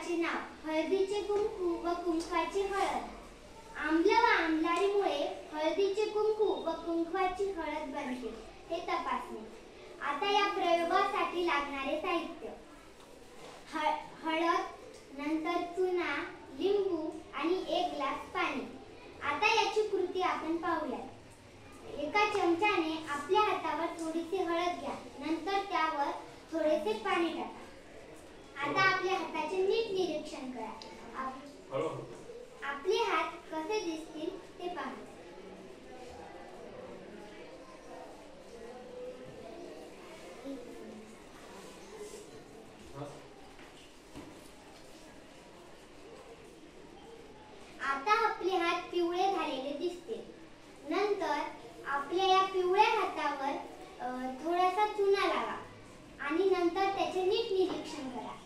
फळाचे नाव हळदीचे कुंकू व कुंकवाची हळद. आम्ल व आम्लारीमुळे हळदीचे कुंकू व कुंकवाची हळद बनते हे तपासणे. आता या प्रयोगासाठी लागणारे साहित्य: हळद, नंतर चुना, लिंबू आणि 1 ग्लास पाणी. आता याची कृती आपण पाहूया. एका चमच्याने आपल्या हातावर थोडीशी हळद घ्या, नंतर त्यावर थोडेसे पाणी टाका. आता आपल्या हाताचे नीट निरीक्षण करा. आपले हात कसे दिसतील ते पहा. आता आपले हात पिवळे झालेले दिसतील. नंतर आपल्या या पिवळ्या हातावर थोडासा चुना लावा आणि नंतर त्याचे नीट निरीक्षण करा.